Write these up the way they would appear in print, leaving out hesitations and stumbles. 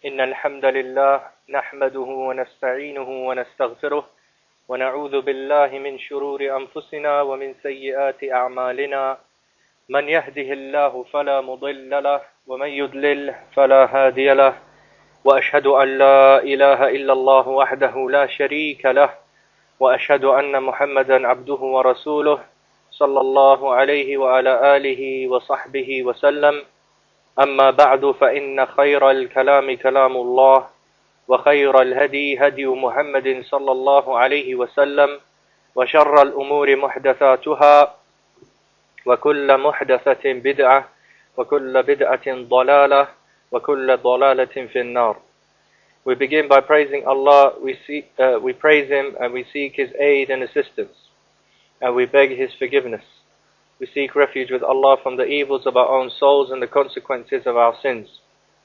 إن الحمد لله نحمده ونستعينه ونستغفره ونعوذ بالله من شرور أنفسنا ومن سيئات أعمالنا من يهده الله فلا مضل له ومن يضلل فلا هادي له وأشهد أن لا إله إلا الله وحده لا شريك له وأشهد أن محمدا عبده ورسوله صلى الله عليه وعلى آله وصحبه وسلم أما بعد فإن خير الكلام كلام الله وخير الهدي هدي محمد صلى الله عليه وسلم وشر الأمور محدثاتها وكل محدثة بدعة وكل بدعة ضلالة وكل ضلالة في النار. We begin by praising Allah, we praise Him and we seek His aid and assistance, and we beg His forgiveness. We seek refuge with Allah from the evils of our own souls and the consequences of our sins.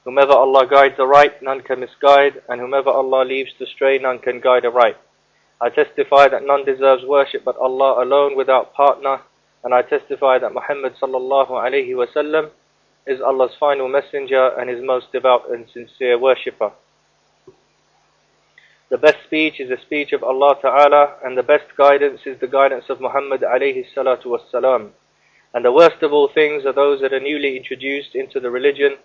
Whomever Allah guides aright, none can misguide, and whomever Allah leaves to stray, none can guide aright. I testify that none deserves worship but Allah alone without partner, and I testify that Muhammad sallallahu alayhi wasallam is Allah's final messenger and His most devout and sincere worshipper. The best speech is the speech of Allah Ta'ala, and the best guidance is the guidance of Muhammad alayhi salatu wassalam. And the worst of all things are those that are newly introduced into the religion.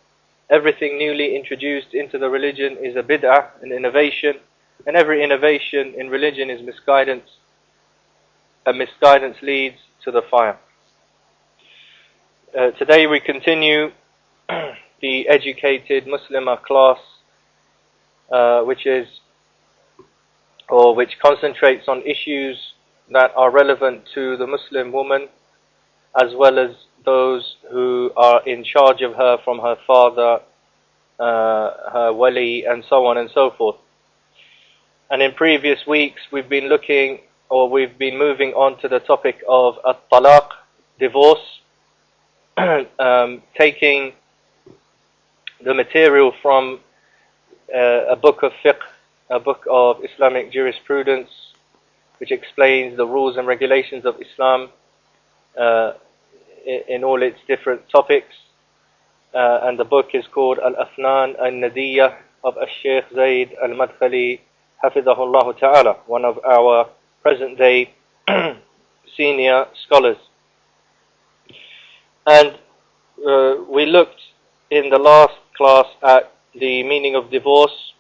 Everything newly introduced into the religion is a bid'ah, an innovation, and every innovation in religion is misguidance, and misguidance leads to the fire. Today we continue the educated Muslimah class, which concentrates on issues that are relevant to the Muslim woman, as well as those who are in charge of her from her father, her wali, and so on and so forth. And in previous weeks we've been moving on to the topic of at-talaq, divorce, taking the material from a book of fiqh, a book of Islamic jurisprudence, which explains the rules and regulations of Islam in all its different topics, and the book is called Al-Afnan Al-Nadiyah of Al-Sheikh Zayd Al-Madkhali Hafidhahullah Ta'ala, one of our present day senior scholars. And we looked in the last class at the meaning of divorce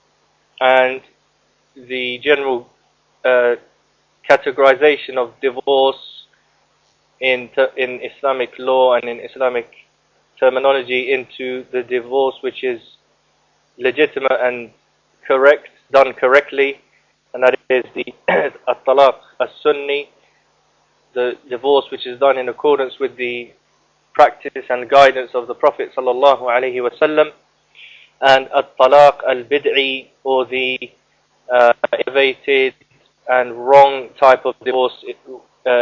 and the general categorization of divorce in Islamic law and in Islamic terminology into the divorce which is legitimate and correct, done correctly, and that is the at-talaq as-sunni, the divorce which is done in accordance with the practice and guidance of the Prophet sallallahu alaihi wasallam, and at-talaq al-bid'i, or the innovated and wrong type of divorce,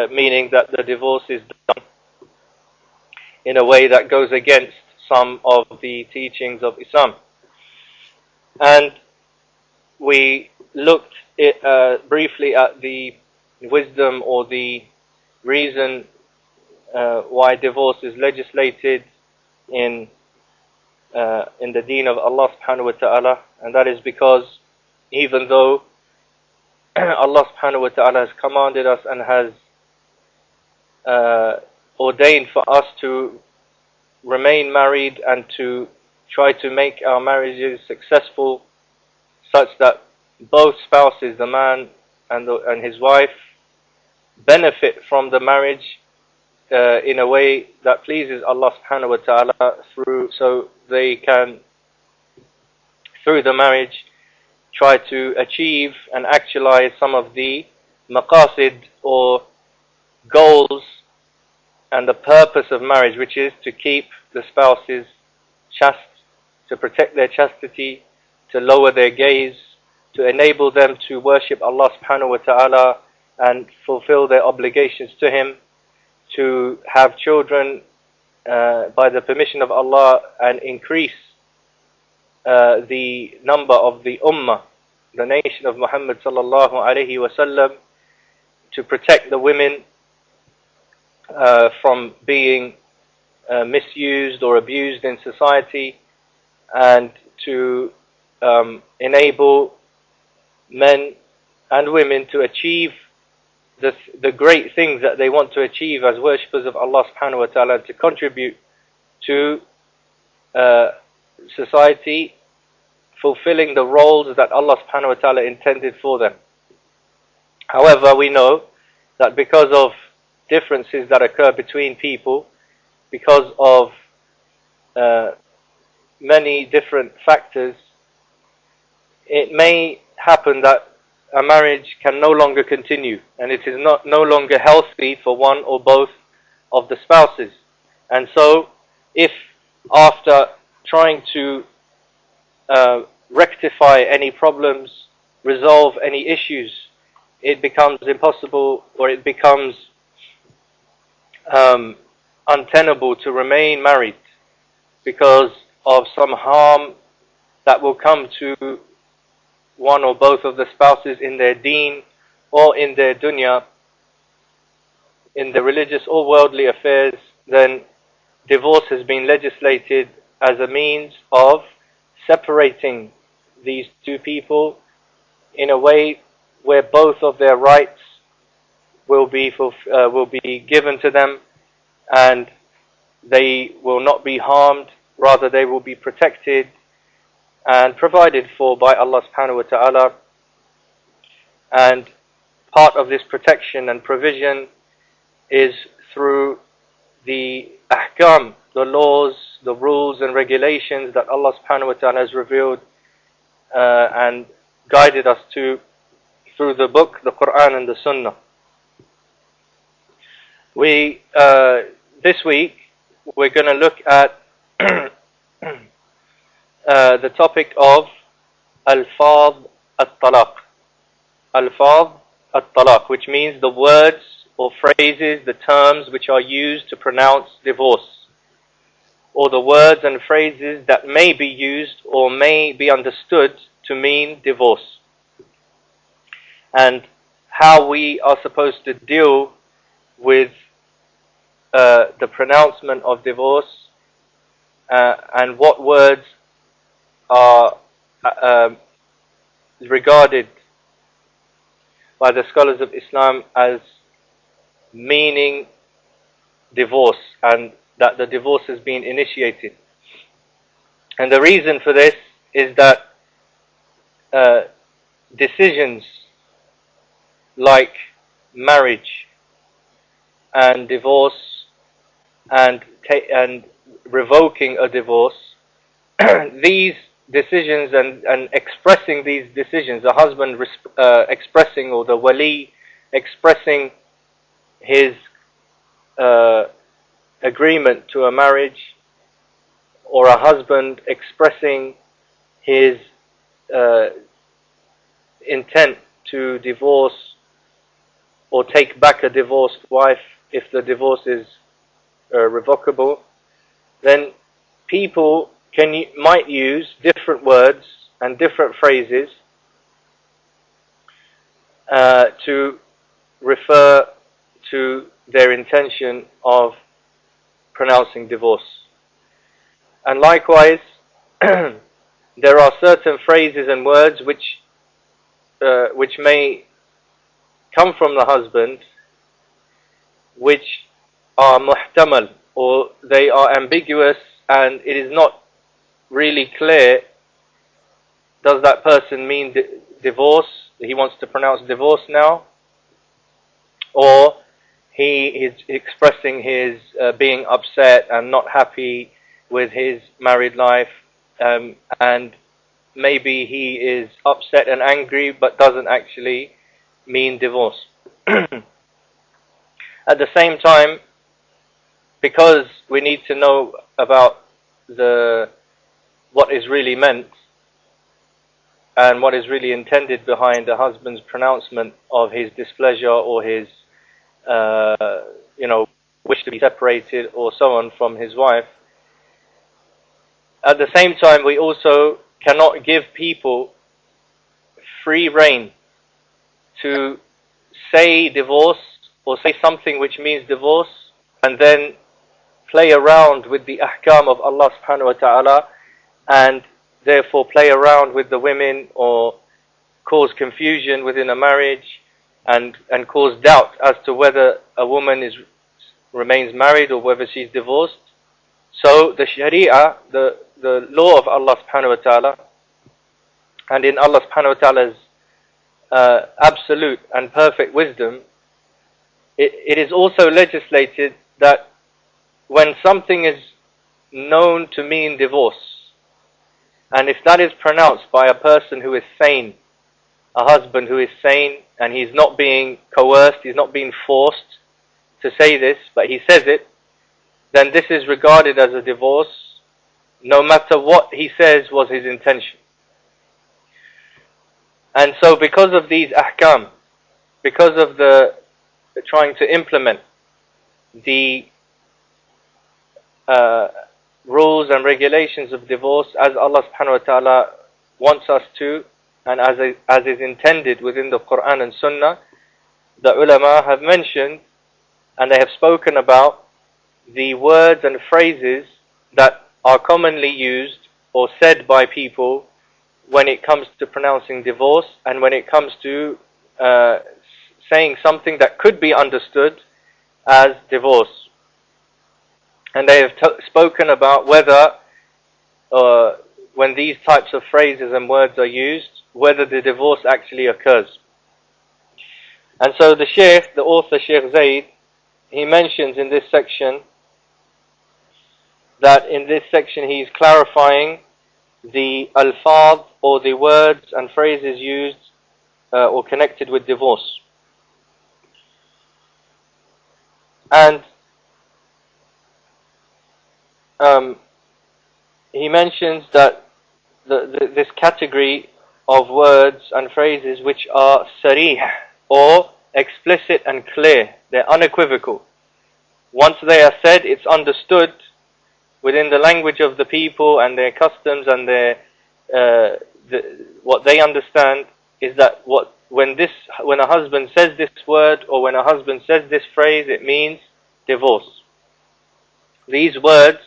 meaning that the divorce is done in a way that goes against some of the teachings of Islam. And we looked briefly at the wisdom or the reason why divorce is legislated in the deen of Allah subhanahu wa ta'ala, and that is because even though Allah subhanahu wa ta'ala has commanded us and has ordained for us to remain married and to try to make our marriages successful such that both spouses, the man and his wife, benefit from the marriage in a way that pleases Allah subhanahu wa ta'ala, so they can, through the marriage, try to achieve and actualize some of the maqasid or goals and the purpose of marriage, which is to keep the spouses chaste, to protect their chastity, to lower their gaze, to enable them to worship Allah subhanahu wa ta'ala and fulfill their obligations to Him, to have children by the permission of Allah, and increase the number of the ummah, the nation of Muhammad sallallahu alayhi wasallam, to protect the women from being misused or abused in society, and to enable men and women to achieve the great things that they want to achieve as worshippers of Allah subhanahu wa ta'ala, to contribute to society, fulfilling the roles that Allah subhanahu wa ta'ala intended for them. However, we know that because of differences that occur between people, because of many different factors, it may happen that a marriage can no longer continue, and it is no longer healthy for one or both of the spouses. And so, if after trying to rectify any problems, resolve any issues, it becomes impossible, or it becomes untenable to remain married because of some harm that will come to one or both of the spouses in their deen or in their dunya, in their religious or worldly affairs, then divorce has been legislated as a means of separating these two people in a way where both of their rights will be given to them, and they will not be harmed, rather they will be protected and provided for by Allah subhanahu wa ta'ala. And part of this protection and provision is through the ahkam, the laws, the rules and regulations that Allah subhanahu wa ta'ala has revealed and guided us to through the book, the Quran and the Sunnah. This week we're going to look at the topic of Alfaz At-Talaq. Alfaz At-Talaq, which means the words or phrases, the terms which are used to pronounce divorce, or the words and phrases that may be used or may be understood to mean divorce, and how we are supposed to deal with the pronouncement of divorce, and what words are regarded by the scholars of Islam as meaning divorce, and that the divorce has been initiated. And the reason for this is that decisions like marriage and divorce and revoking a divorce, these decisions and expressing these decisions, the husband expressing, or the wali expressing his agreement to a marriage, or a husband expressing his intent to divorce or take back a divorced wife if the divorce is revocable, then people might use different words and different phrases to refer to their intention of pronouncing divorce. And likewise, there are certain phrases and words which may come from the husband, which are muhtamal, or they are ambiguous, and it is not really clear, does that person mean divorce? He wants to pronounce divorce now, or he is expressing his being upset and not happy with his married life, and maybe he is upset and angry but doesn't actually mean divorce. At the same time, because we need to know about what is really meant and what is really intended behind a husband's pronouncement of his displeasure or his wish to be separated or so on from his wife. At the same time, we also cannot give people free rein to say divorce or say something which means divorce and then play around with the ahkam of Allah subhanahu wa ta'ala and therefore play around with the women or cause confusion within a marriage and cause doubt as to whether a woman remains married or whether she's divorced. So the Sharia, the law of Allah subhanahu wa ta'ala, and in Allah subhanahu wa ta'ala's absolute and perfect wisdom, it is also legislated that when something is known to mean divorce, and if that is pronounced by a person who is sane, a husband who is sane, and he's not being coerced, he's not being forced to say this, but he says it, then this is regarded as a divorce, no matter what he says was his intention. And so because of these ahkam, because of the trying to implement the rules and regulations of divorce as Allah subhanahu wa ta'ala wants us to, and as is intended within the Quran and Sunnah, the ulama have mentioned and they have spoken about the words and phrases that are commonly used or said by people when it comes to pronouncing divorce and when it comes to saying something that could be understood as divorce. And they have spoken about whether when these types of phrases and words are used, whether the divorce actually occurs. And so the Shaykh, the author Shaykh Zaid, he mentions in this section that in this section he is clarifying the alfaz or the words and phrases used or connected with divorce. And he mentions that this category of words and phrases which are sarih or explicit and clear, they're unequivocal. Once they are said, it's understood within the language of the people and their customs and their what they understand is that when a husband says this word or when a husband says this phrase, it means divorce. These words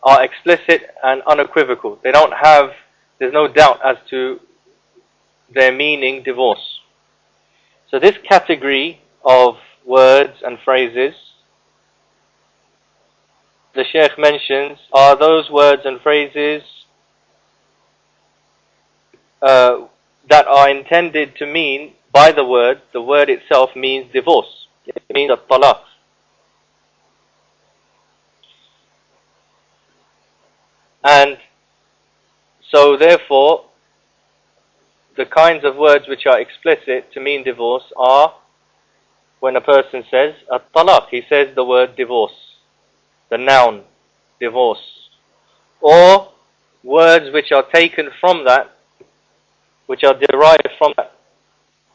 are explicit and unequivocal. There's no doubt as to their meaning, divorce. So this category of words and phrases, the Shaykh mentions, are those words and phrases that are intended to mean, by the word itself means divorce. It means at-talaq. And so therefore, the kinds of words which are explicit to mean divorce are when a person says at-talaq, he says the word divorce, the noun divorce, or words which are taken from that, which are derived from that,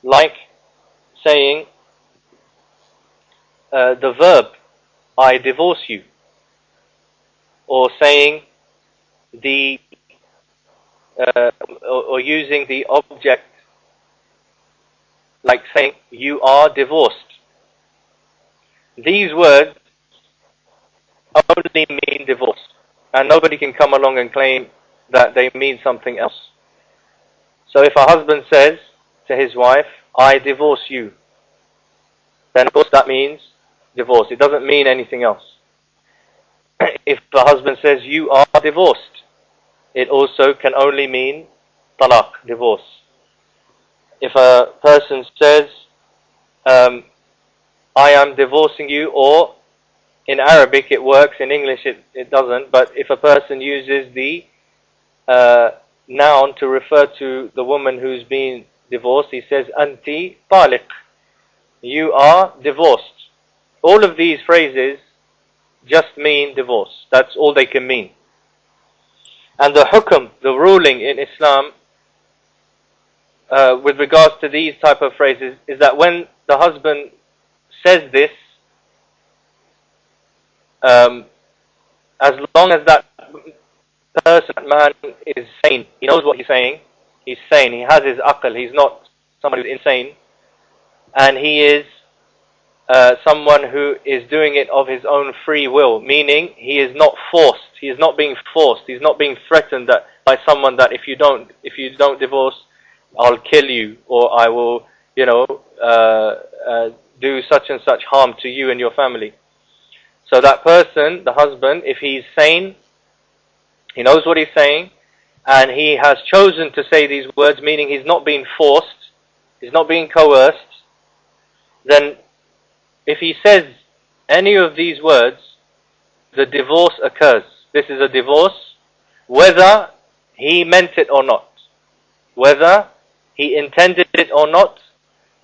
like saying the verb I divorce you, or saying or using the object, like saying you are divorced. These words only mean divorce, and nobody can come along and claim that they mean something else. So if a husband says to his wife, I divorce you, then of course that means divorce. It doesn't mean anything else. If the husband says you are divorced, it also can only mean talaq, divorce. If a person says I am divorcing you, or in Arabic it works, in English it doesn't, but if a person uses the noun to refer to the woman who's been divorced, he says anti taliq, you are divorced. All of these phrases just mean divorce. That's all they can mean. And the hukm, the ruling in Islam with regards to these type of phrases is that when the husband says this, as long as that person, that man, is sane, he knows what he's saying, he's sane, he has his aql, he's not somebody who's insane, and he is someone who is doing it of his own free will, meaning he is not forced, he is not being forced, he's not being threatened that by someone that if you don't divorce, I'll kill you, or I will, do such and such harm to you and your family. So that person, the husband, if he's sane, he knows what he's saying, and he has chosen to say these words, meaning he's not being forced, he's not being coerced, then if he says any of these words, the divorce occurs. This is a divorce, whether he meant it or not, whether he intended it or not,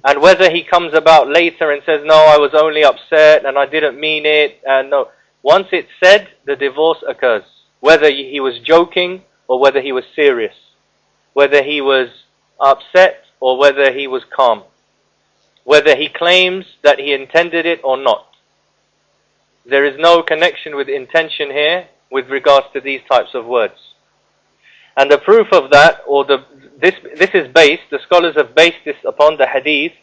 and whether he comes about later and says, no, I was only upset and I didn't mean it, and no. Once it's said, the divorce occurs. Whether he was joking or whether he was serious, whether he was upset or whether he was calm, whether he claims that he intended it or not. There is no connection with intention here with regards to these types of words. And the proof of that, or this is based, the scholars have based this upon the hadith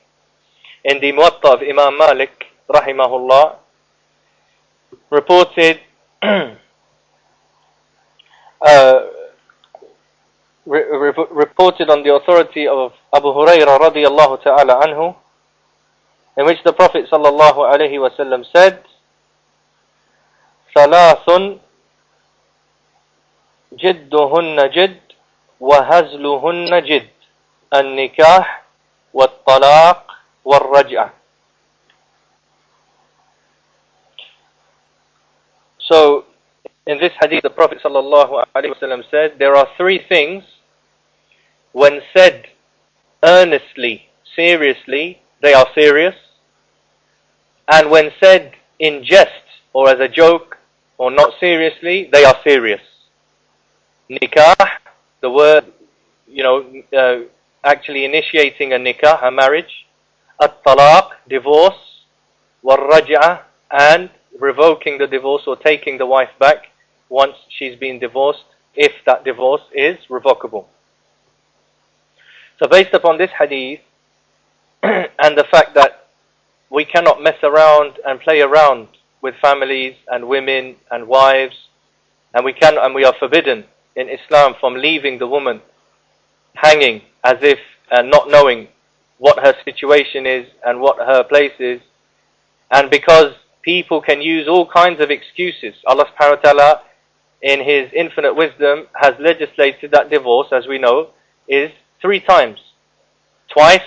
in the Muwatta of Imam Malik, rahimahullah, reported reported on the authority of Abu Hurairah radiyallahu ta'ala anhu, in which the Prophet sallallahu alayhi wa sallam said, ثلاث جدهن جد وهزلهن جد النكاح والطلاق والرجعة. So in this hadith the Prophet sallallahu alaihi wasallam said, there are three things when said earnestly, seriously, they are serious, and when said in jest or as a joke or not seriously, they are serious. Nikah, the word, actually initiating a nikah, a marriage. At-talaq, divorce. Wal-raj'ah, and revoking the divorce or taking the wife back once she's been divorced, if that divorce is revocable. So based upon this hadith and the fact that we cannot mess around and play around with families and women and wives, and we are forbidden in Islam from leaving the woman hanging as if not knowing what her situation is and what her place is. And because people can use all kinds of excuses, Allah subhanahu wa ta'ala in His infinite wisdom has legislated that divorce, as we know, is 3 times. Twice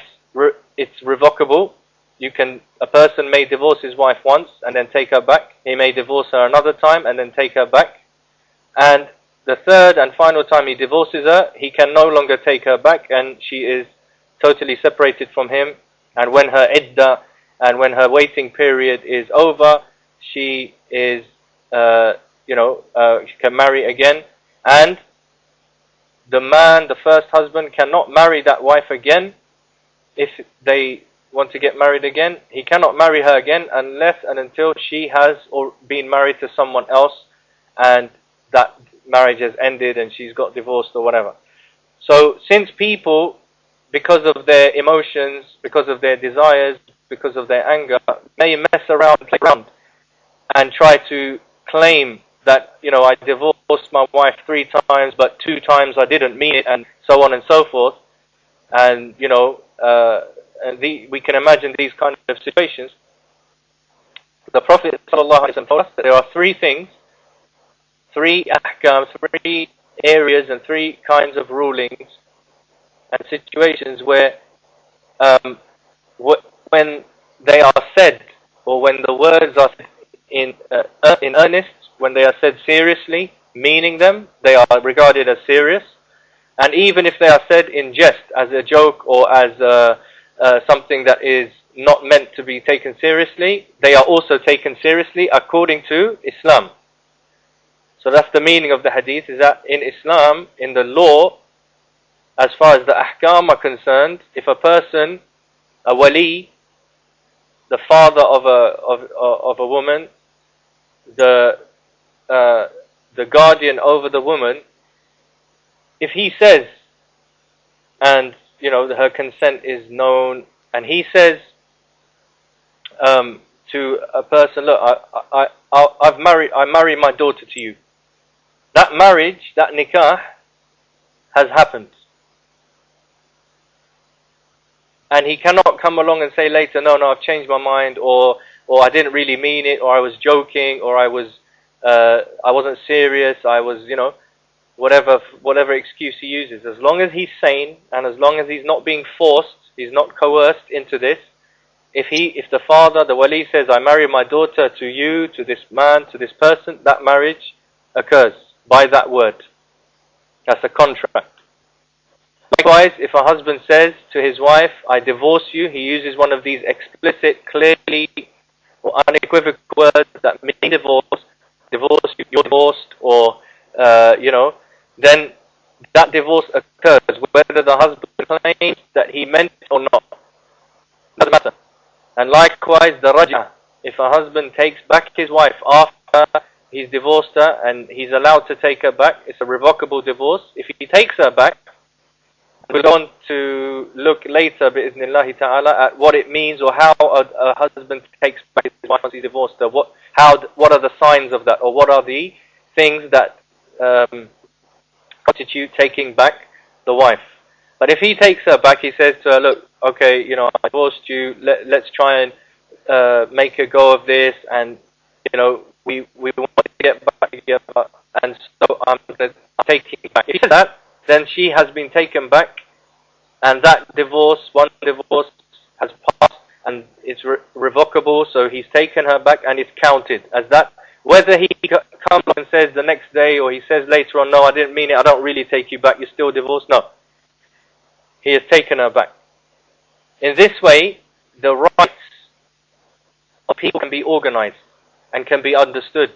it's revocable. A person may divorce his wife once and then take her back. He may divorce her another time and then take her back. And the third and final time he divorces her, he can no longer take her back, and she is totally separated from him. And when her iddah and when her waiting period is over, she is, she can marry again. And the man, the first husband, cannot marry that wife again. If they want to get married again, he cannot marry her again unless and until she has or been married to someone else and that marriage has ended and she's got divorced or whatever. So since people, because of their emotions, because of their desires, because of their anger, may mess around, play around and try to claim that, I divorced my wife 3 times but 2 times I didn't mean it, and so on and so forth, and we can imagine these kind of situations. The Prophet ﷺ told us that there are 3 things, 3 ahkam, 3 areas and 3 kinds of rulings and situations where when they are said, or when the words are in earnest, when they are said seriously, meaning them, they are regarded as serious. And even if they are said in jest, as a joke or as something that is not meant to be taken seriously, they are also taken seriously according to Islam. So that's the meaning of the hadith, is that in Islam, in the law, as far as the ahkam are concerned, if a person, a wali, the father of a woman, the guardian over the woman, if he says, and her consent is known, and he says to a person, look, I marry my daughter to you. That marriage, that nikah, has happened. And he cannot come along and say later, no, I've changed my mind, or I didn't really mean it, or I was joking, or I wasn't serious, I was, whatever excuse he uses. As long as he's sane, and as long as he's not being forced, he's not coerced into this. If the father, the wali says, I marry my daughter to you, to this man, to this person, that marriage occurs by that word. That's a contract. Likewise, if a husband says to his wife, I divorce you, he uses one of these explicit, clearly or unequivocal words that mean divorce you, you're divorced, or, then that divorce occurs, whether the husband claims that he meant it or not. Doesn't matter. And likewise, the raj'ah. If a husband takes back his wife after he's divorced her and he's allowed to take her back, it's a revocable divorce. If he takes her back, we'll go on to look later, bi'iznillahi ta'ala, at what it means or how a husband takes back his wife once he's divorced her. What are the signs of that, or what are the things that constitute taking back the wife? But if he takes her back, he says to her, look, okay, I divorced you, let's try and make a go of this, and, we want to get back together, and so I'm taking it back. If he says that, then she has been taken back, and that one divorce has passed, and it's revocable, so he's taken her back, and it's counted as that. Whether he comes and says the next day, or he says later on, no, I didn't mean it, I don't really take you back, you're still divorced, no. He has taken her back. In this way, the rights of people can be organized and can be understood.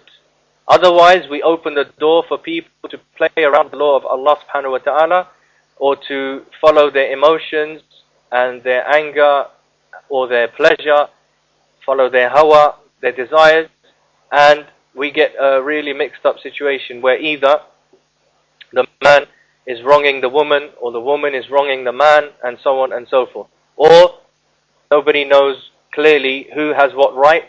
Otherwise, we open the door for people to play around the law of Allah subhanahu wa ta'ala, or to follow their emotions and their anger or their pleasure, follow their hawa, their desires, and we get a really mixed up situation where either the man is wronging the woman, or the woman is wronging the man, and so on and so forth. Or nobody knows clearly who has what rights,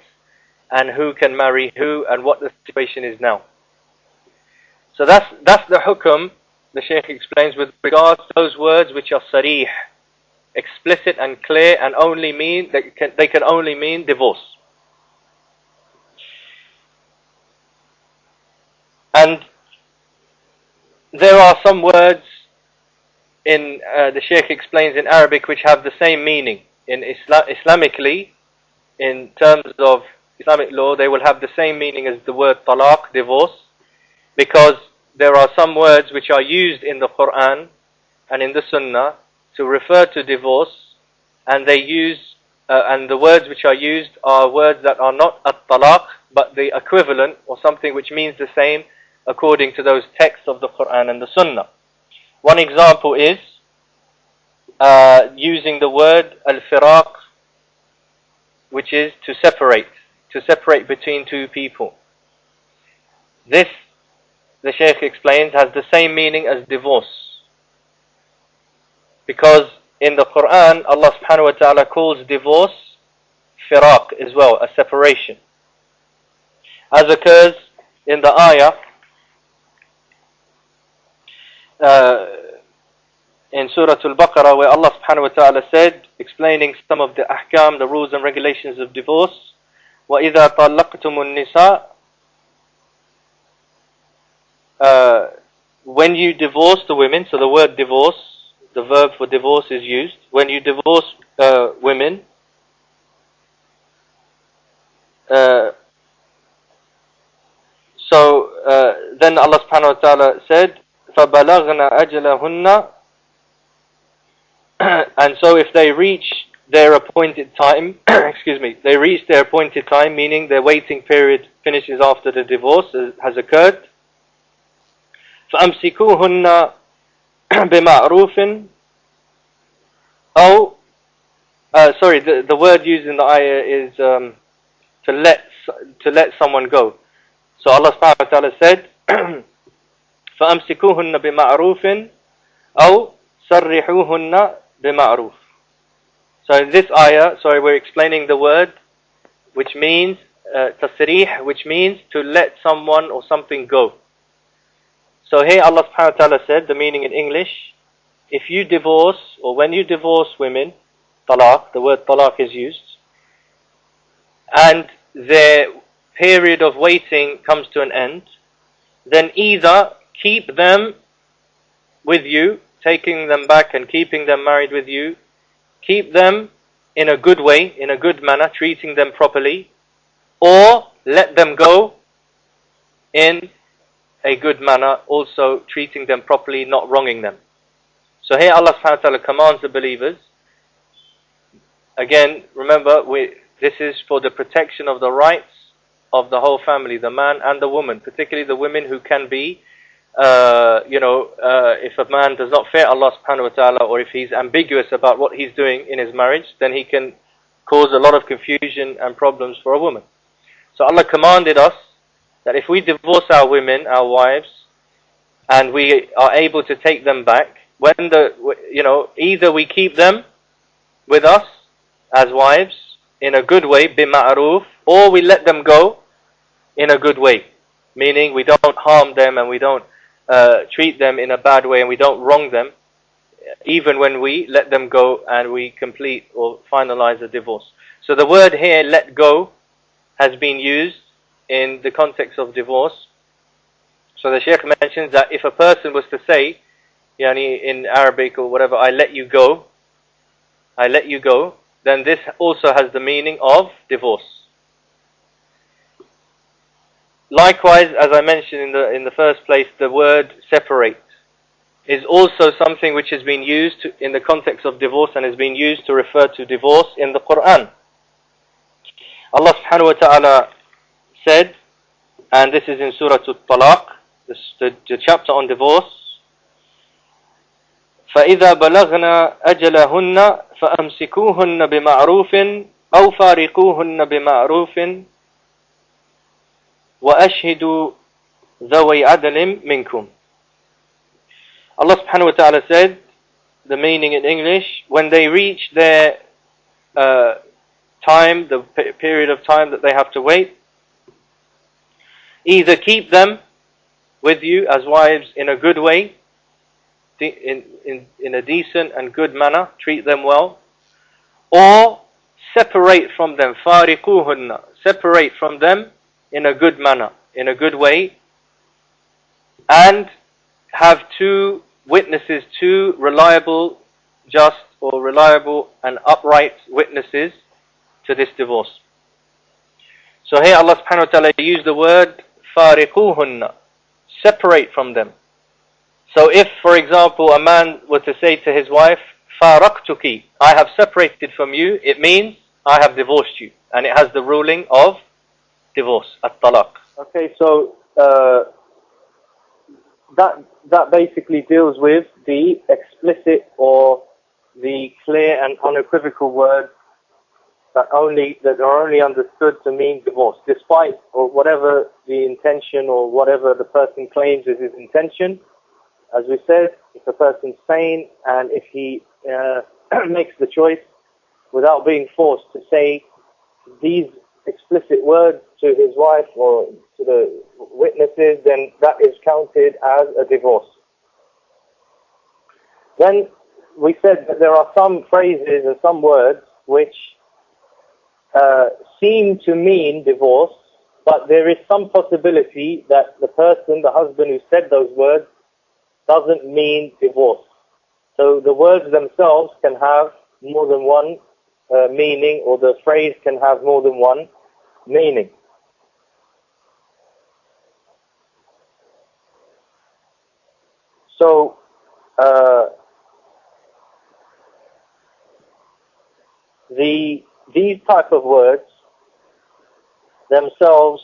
and who can marry who, and what the situation is now. So that's the hukum, the Shaykh explains, with regards to those words which are sarih, explicit and clear, and they can only mean divorce. And there are some words in the Shaykh explains in Arabic which have the same meaning. In Islamically, in terms of Islamic law, they will have the same meaning as the word talaq, divorce, because there are some words which are used in the Quran and in the Sunnah to refer to divorce, and and the words which are used are words that are not at-talaq, but the equivalent, or something which means the same according to those texts of the Quran and the Sunnah. One example is using the word al-firaq, which is to separate between two people. This, the Shaykh explains, has the same meaning as divorce, because in the Quran Allah subhanahu wa ta'ala calls divorce firaq as well, a separation, as occurs in the ayah in Surah Al-Baqarah, where Allah subhanahu wa ta'ala said, explaining some of the ahkam, the rules and regulations of divorce, وَإِذَا طَلَّقْتُمُ النِّسَاءَ, when you divorce the women, so the word divorce, the verb for divorce is used, when you divorce women, then Allah subhanahu wa ta'ala said, فَبَلَغْنَا أَجْلَهُنَّ, and so if they reach their appointed time, they reach their appointed time, meaning their waiting period finishes after the divorce has occurred, فَأَمْسِكُوهُنَّ بِمَعْرُوفٍ, the word used in the ayah is to let someone go. So Allah subhanahu wa ta'ala said, فَأَمْسِكُوهُنَّ بِمَعْرُوفٍ أَوْ سَرِّحُوهُنَّ بِمَعْرُوفٍ. So in this ayah, we're explaining the word which means tasrih, which means to let someone or something go. So here Allah subhanahu wa ta'ala said, the meaning in English, if you divorce, or when you divorce women, talaq, the word talaq is used, and their period of waiting comes to an end, then either keep them with you, taking them back and keeping them married with you, keep them in a good way, in a good manner, treating them properly, or let them go in a good manner, also treating them properly, not wronging them. So here Allah subhanahu wa ta'ala commands the believers. Again, remember, this is for the protection of the rights of the whole family, the man and the woman, particularly the women who can be, if a man does not fear Allah subhanahu wa ta'ala, or if he's ambiguous about what he's doing in his marriage, then he can cause a lot of confusion and problems for a woman. So Allah commanded us that if we divorce our women, our wives, and we are able to take them back, either we keep them with us as wives in a good way, bima'ruf, or we let them go in a good way, meaning we don't harm them and we don't treat them in a bad way and we don't wrong them, even when we let them go and we complete or finalize a divorce. So the word here, let go, has been used in the context of divorce. So the Shaykh mentions that if a person was to say, in Arabic or whatever, I let you go, then this also has the meaning of divorce. Likewise, as I mentioned in the first place, the word separate is also something which has been used in the context of divorce and has been used to refer to divorce in the Quran. Allah subhanahu wa ta'ala said, and this is in Surah Al-Talaq, the chapter on divorce, فَإِذَا بَلَغْنَا أَجَلَهُنَّ فَأَمْسِكُوهُنَّ بِمَعْرُوفٍ أَوْ فَارِقُوهُنَّ بِمَعْرُوفٍ وَأَشْهِدُوا ذَوَيْ عَدْلٍ مِنْكُمْ. Allah subhanahu wa ta'ala said, the meaning in English, when they reach their time, the period of time that they have to wait, either keep them with you as wives in a good way, in a decent and good manner, treat them well, or separate from them, فَارِقُوهُنَّ, separate from them in a good manner, in a good way, and have two witnesses, two reliable, just or reliable and upright witnesses to this divorce. So here Allah subhanahu wa ta'ala used the word فَارِقُوهُنَّ, separate from them. So if, for example, a man were to say to his wife, فَارَقْتُكِ, I have separated from you, it means I have divorced you. And it has the ruling of divorce, at-talaq. Okay, so that basically deals with the explicit or the clear and unequivocal words that are only understood to mean divorce, despite or whatever the intention or whatever the person claims is his intention. As we said, if a person's sane and if he makes the choice without being forced to say these explicit words to his wife or to the witnesses, then that is counted as a divorce. Then we said that there are some phrases and some words which seem to mean divorce, but there is some possibility that the person, the husband who said those words, doesn't mean divorce. So the words themselves can have more than one meaning, or the phrase can have more than one meaning. So these type of words themselves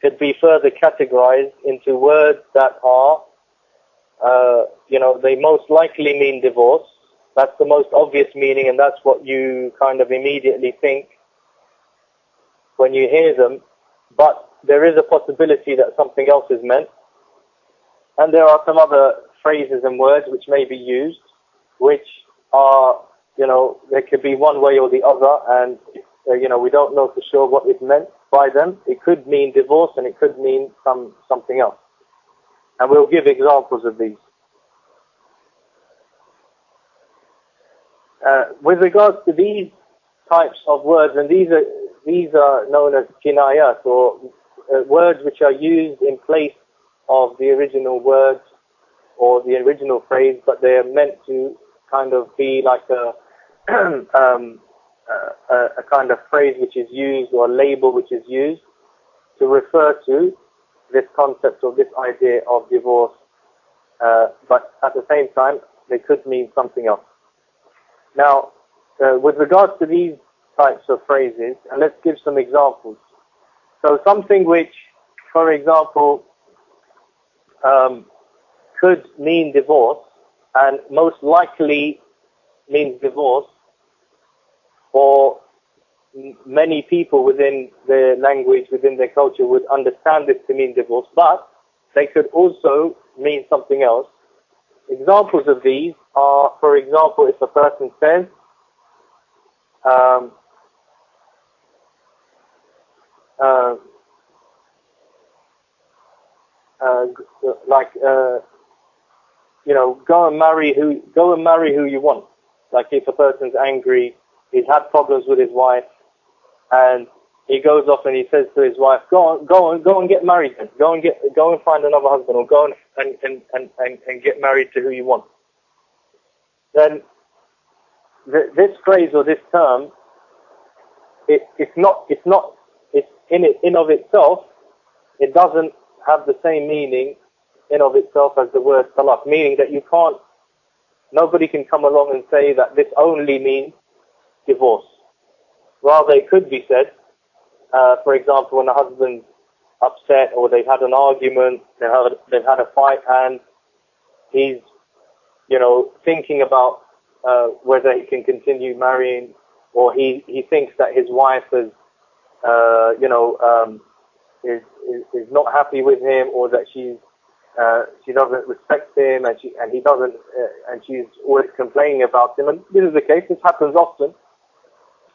could be further categorized into words that are, they most likely mean divorce. That's the most obvious meaning, and that's what you kind of immediately think when you hear them. But there is a possibility that something else is meant. And there are some other phrases and words which may be used, which are, there could be one way or the other, and, we don't know for sure what is meant by them. It could mean divorce and it could mean something else. And we'll give examples of these. With regards to these types of words, and these are known as kinayat, or words which are used in place of the original words or the original phrase, but they are meant to kind of be like a kind of phrase which is used, or a label which is used to refer to this concept or this idea of divorce, but at the same time they could mean something else. Now, with regards to these types of phrases, and let's give some examples. So something which, for example, could mean divorce, and most likely means divorce, or many people within their language, within their culture would understand this to mean divorce, but they could also mean something else. Examples of these are, for example, if a person says, go and marry who you want. Like if a person's angry, he's had problems with his wife, and he goes off and he says to his wife, go and get married then. Go and find another husband, or go and get married to who you want. Then this phrase or this term, it's in of itself, it doesn't have the same meaning in of itself as the word talaq, meaning that nobody can come along and say that this only means divorce. Rather, it could be said, for example, when a husband's upset, or they've had an argument, they've had a fight, and he's, thinking about whether he can continue marrying, or he thinks that his wife is not happy with him, or that she doesn't respect him, and he doesn't, and she's always complaining about him. And this is the case. This happens often.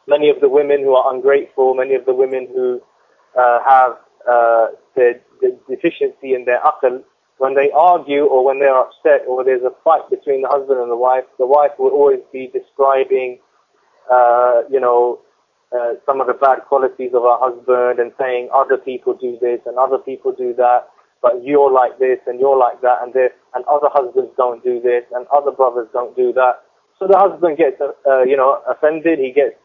Many of the women who are ungrateful, many of the women who have the deficiency in their aql, when they argue or when they're upset or there's a fight between the husband and the wife will always be describing, some of the bad qualities of her husband, and saying other people do this and other people do that, but you're like this and you're like that, and other husbands don't do this and other brothers don't do that. So the husband gets, offended, he gets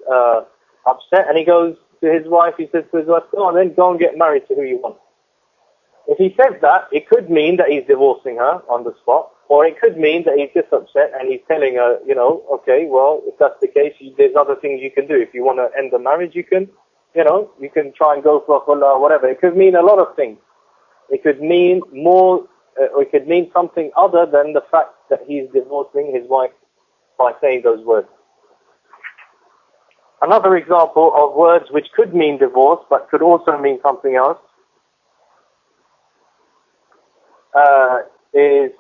upset, and he goes to his wife, he says to his wife, go and get married to who you want. If he says that, it could mean that he's divorcing her on the spot, or it could mean that he's just upset and he's telling her, okay, well, if that's the case, there's other things you can do. If you want to end the marriage, you can try and go for khula or whatever. It could mean a lot of things. It could mean more, or it could mean something other than the fact that he's divorcing his wife by saying those words. Another example of words which could mean divorce but could also mean something else is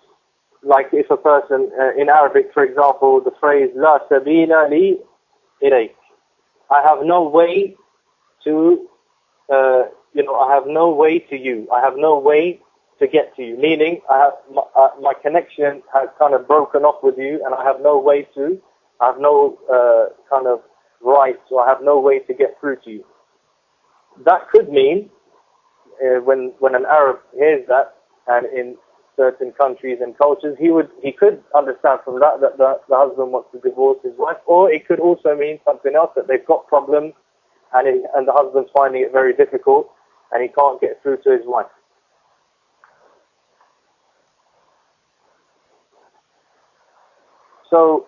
like if a person, in Arabic, for example, the phrase "La sabila li ilayk," I have no way to, I have no way to you. I have no way to get to you. Meaning, my connection has kind of broken off with you, and I have no way to. I have no kind of right, so I have no way to get through to you. That could mean when an Arab hears that, and in certain countries and cultures, he could understand from that the husband wants to divorce his wife, or it could also mean something else, that they've got problems, and the husband's finding it very difficult, and he can't get through to his wife. So,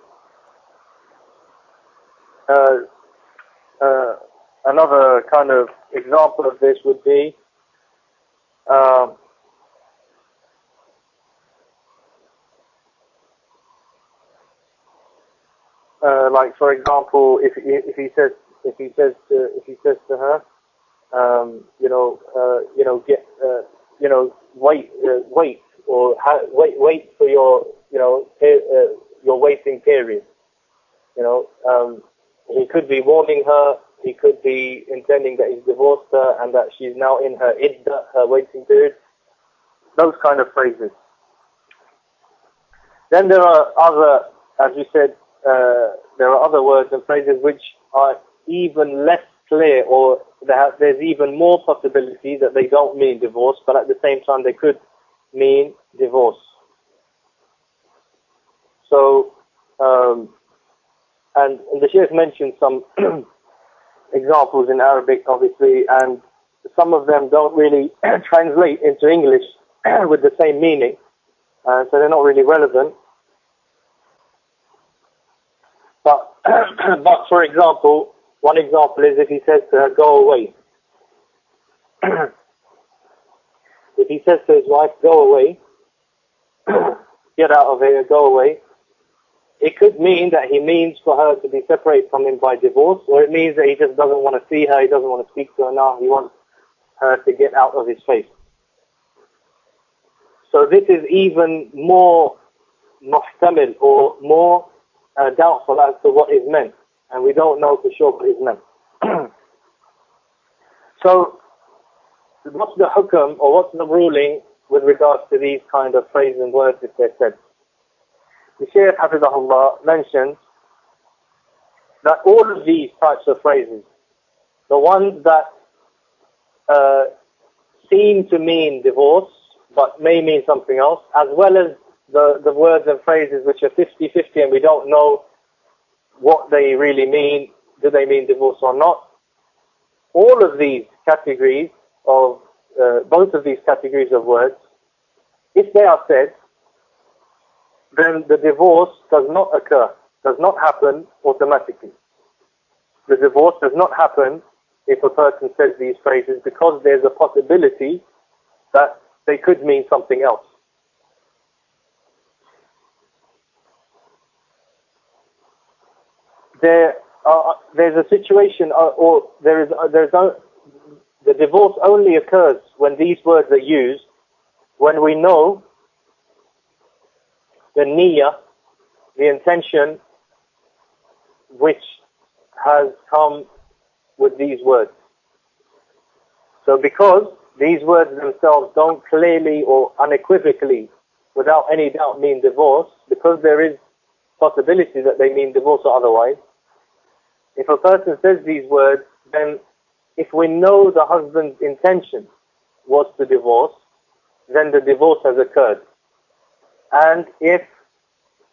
another kind of example of this would be, like for example, if he says to her, wait for your waiting period. He could be warning her. He could be intending that he's divorced her and that she's now in her iddah, her waiting period. those kind of phrases. Then there are other, as we said, there are other words and phrases which are even less clear, or there's even more possibility that they don't mean divorce, but at the same time they could mean divorce. So, and the Shaykh mentioned some examples in Arabic, obviously, and some of them don't really translate into English with the same meaning, so they're not really relevant. But, for example, one example is if he says to her, go away. If he says to his wife, go away, get out of here, go away, it could mean that he means for her to be separated from him by divorce, or it means that he just doesn't want to see her, he doesn't want to speak to her now, he wants her to get out of his face. So this is even more muhtamil, or more doubtful as to what is meant, and we don't know for sure what is meant. So, what's the hukam, or what's the ruling with regards to these kind of phrases and words if they're said? The Shaykh Hafidahullah mentions that all of these types of phrases, the ones that seem to mean divorce but may mean something else, as well as the words and phrases which are 50-50 and we don't know what they really mean, do they mean divorce or not, all of these categories of, both of these categories of words, if they are said, then the divorce does not occur, does not happen automatically. The divorce does not happen if a person says these phrases, because there's a possibility that they could mean something else. There's a situation, the divorce only occurs when these words are used, when we know the niyyah, the intention which has come with these words. So because these words themselves don't clearly or unequivocally, without any doubt, mean divorce, because there is possibility that they mean divorce or otherwise, if a person says these words, then if we know the husband's intention was to divorce, then the divorce has occurred. And if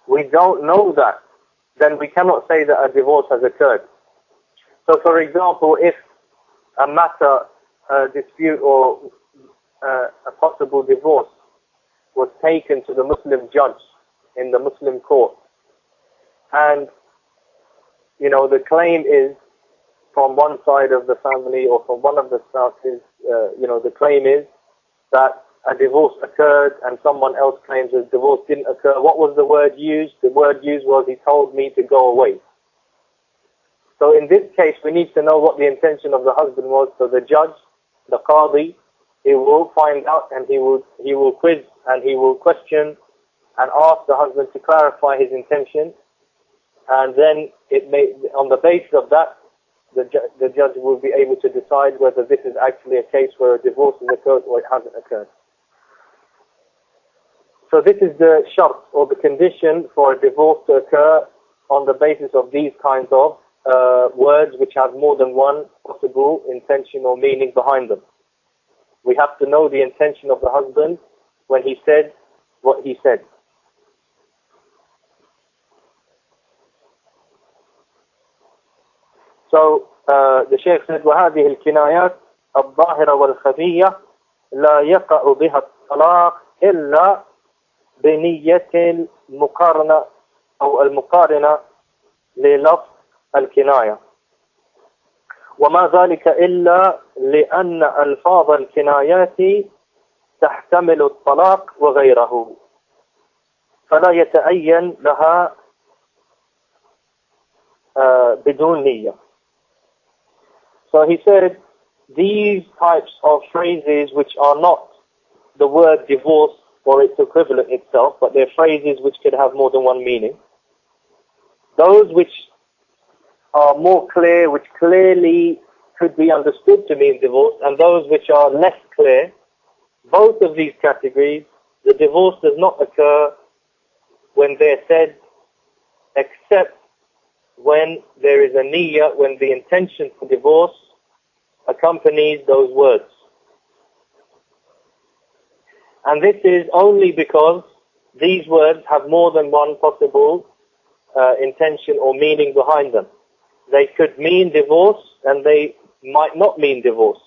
we don't know that, then we cannot say that a divorce has occurred. So for example, if a matter, a dispute or a possible divorce was taken to the Muslim judge in the Muslim court, and the claim is from one side of the family or from one of the spouses, the claim is that a divorce occurred and someone else claims a divorce didn't occur. What was the word used? The word used was, he told me to go away. So in this case, we need to know what the intention of the husband was. So the judge, the qadi, he will find out, and he will quiz and he will question and ask the husband to clarify his intention. And then on the basis of that, the judge will be able to decide whether this is actually a case where a divorce has occurred or it hasn't occurred. So this is the shart, or the condition for a divorce to occur, on the basis of these kinds of words which have more than one possible intention or meaning behind them. We have to know the intention of the husband when he said what he said. So the Shaykh said, وَهَذِهِ الْكِنَايَاتِ الظَّاهِرَةِ وَالْخَفِيَّةِ لَا يَقَعُ بِهَا الطَّلَاقِ إِلَّا بنية المقارنة أو المقارنة للفظ الكناية، وما ذلك إلا لأن ألفاظ الكنايات تحتمل الطلاق وغيره، فلا يتعين لها بدون نية. So he said, these types of phrases which are not the word divorce or its equivalent itself, but they're phrases which could have more than one meaning. Those which are more clear, which clearly could be understood to mean divorce, and those which are less clear, both of these categories, the divorce does not occur when they're said, except when there is a niyyah, when the intention for divorce accompanies those words. And this is only because these words have more than one possible intention or meaning behind them. They could mean divorce and they might not mean divorce.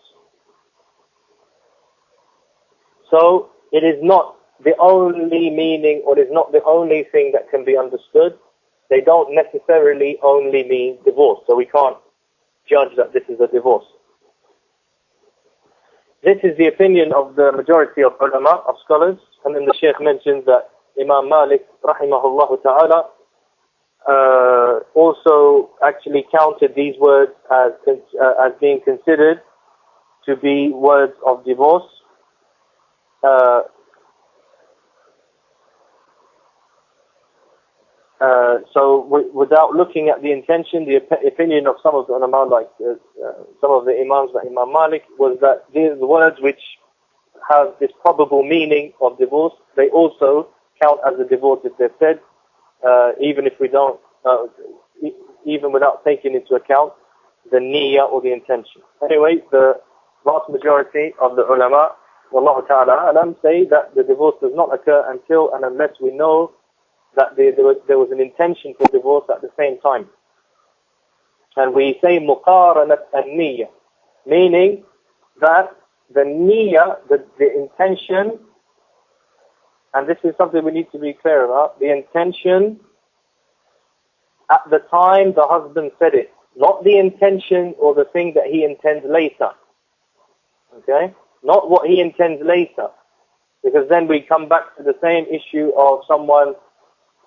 So it is not the only meaning, or it is not the only thing that can be understood. They don't necessarily only mean divorce, so we can't judge that this is a divorce. This is the opinion of the majority of ulama, of scholars, and then the Shaykh mentions that Imam Malik, rahimahullah ta'ala, also actually counted these words as being considered to be words of divorce. So without looking at the intention, the opinion of some of the ulama, like some of the imams like Imam Malik, was that these words which have this probable meaning of divorce, they also count as a divorce if they're said, even if we don't, even without taking into account the niyyah or the intention. Anyway, the vast majority of the ulama, wallahu ta'ala alam, say that the divorce does not occur until and unless we know that there was an intention for divorce at the same time. And we say muqaranat an-niyyah, meaning that the niyyah, the intention, and this is something we need to be clear about, the intention at the time the husband said it, not the intention or the thing that he intends later. Okay? Not what he intends later. Because then we come back to the same issue of someone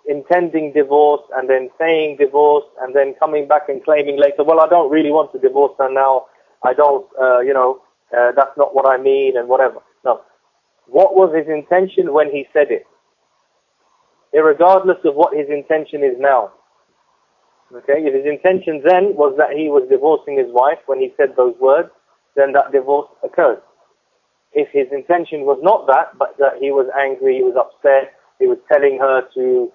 intending divorce and then saying divorce and then coming back and claiming later, well, I don't really want to divorce her now. I don't, that's not what I mean and whatever. No. What was his intention when he said it? Irregardless of what his intention is now. Okay, if his intention then was that he was divorcing his wife when he said those words, then that divorce occurred. If his intention was not that, but that he was angry, he was upset, he was telling her to,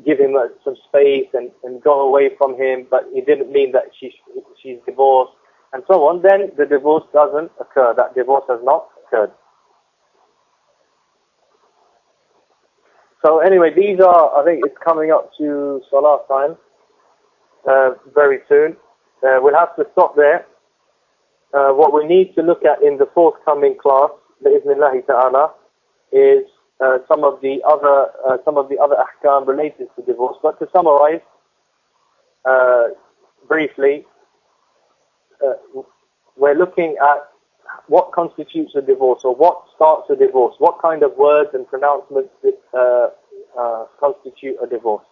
give him some space and go away from him, but he didn't mean that she's divorced, and so on, then the divorce doesn't occur. That divorce has not occurred. So anyway, these are, I think it's coming up to Salah time very soon. We'll have to stop there. What we need to look at in the forthcoming class, bi'iznillahi ta'ala, is some of the other ahkam related to divorce. But to summarize briefly, we're looking at what constitutes a divorce, or what starts a divorce, what kind of words and pronouncements constitute a divorce.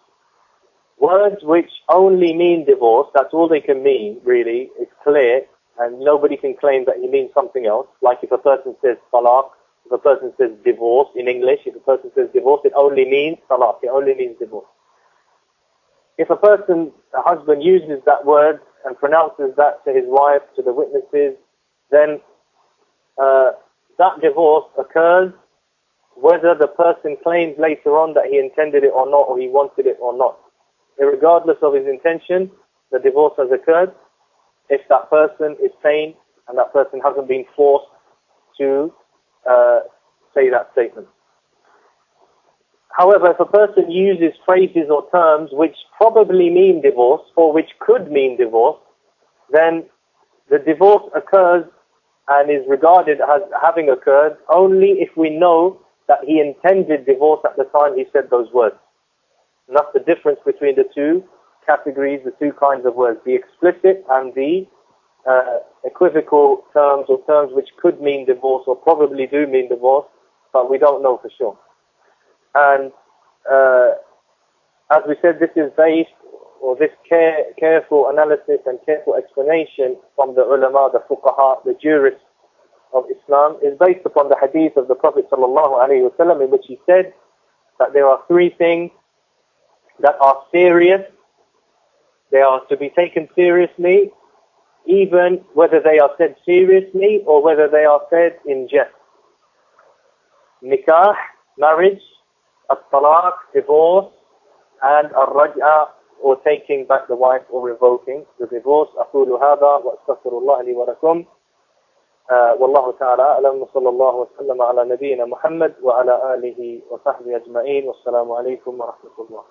Words which only mean divorce, that's all they can mean, really, it's clear, and nobody can claim that he means something else. Like if a person says talaq, if a person says divorce in English, if a person says divorce, it only means talaq, it only means divorce. If a husband uses that word and pronounces that to his wife, to the witnesses, then that divorce occurs whether the person claims later on that he intended it or not, or he wanted it or not. Regardless of his intention, the divorce has occurred if that person is sane and that person hasn't been forced to say that statement. However, if a person uses phrases or terms which probably mean divorce or which could mean divorce, then the divorce occurs and is regarded as having occurred only if we know that he intended divorce at the time he said those words. And that's the difference between the two categories, the two kinds of words, the explicit and the equivocal terms, or terms which could mean divorce or probably do mean divorce, but we don't know for sure. And as we said, this is based, or this careful analysis and careful explanation from the ulama, the fuqaha, the jurists of Islam, is based upon the hadith of the Prophet ﷺ, in which he said that there are three things that are serious, they are to be taken seriously, even whether they are said seriously or whether they are said in jest. nikah, marriage, at-talaq, divorce, and al-raj'a, or taking back the wife or revoking the divorce. أقول هذا وأستغفر الله لي ولكم. والله تعالى أعلم، وصلى الله وسلم على نبينا محمد وعلى آله وصحبه أجمعين، والسلام عليكم ورحمة الله.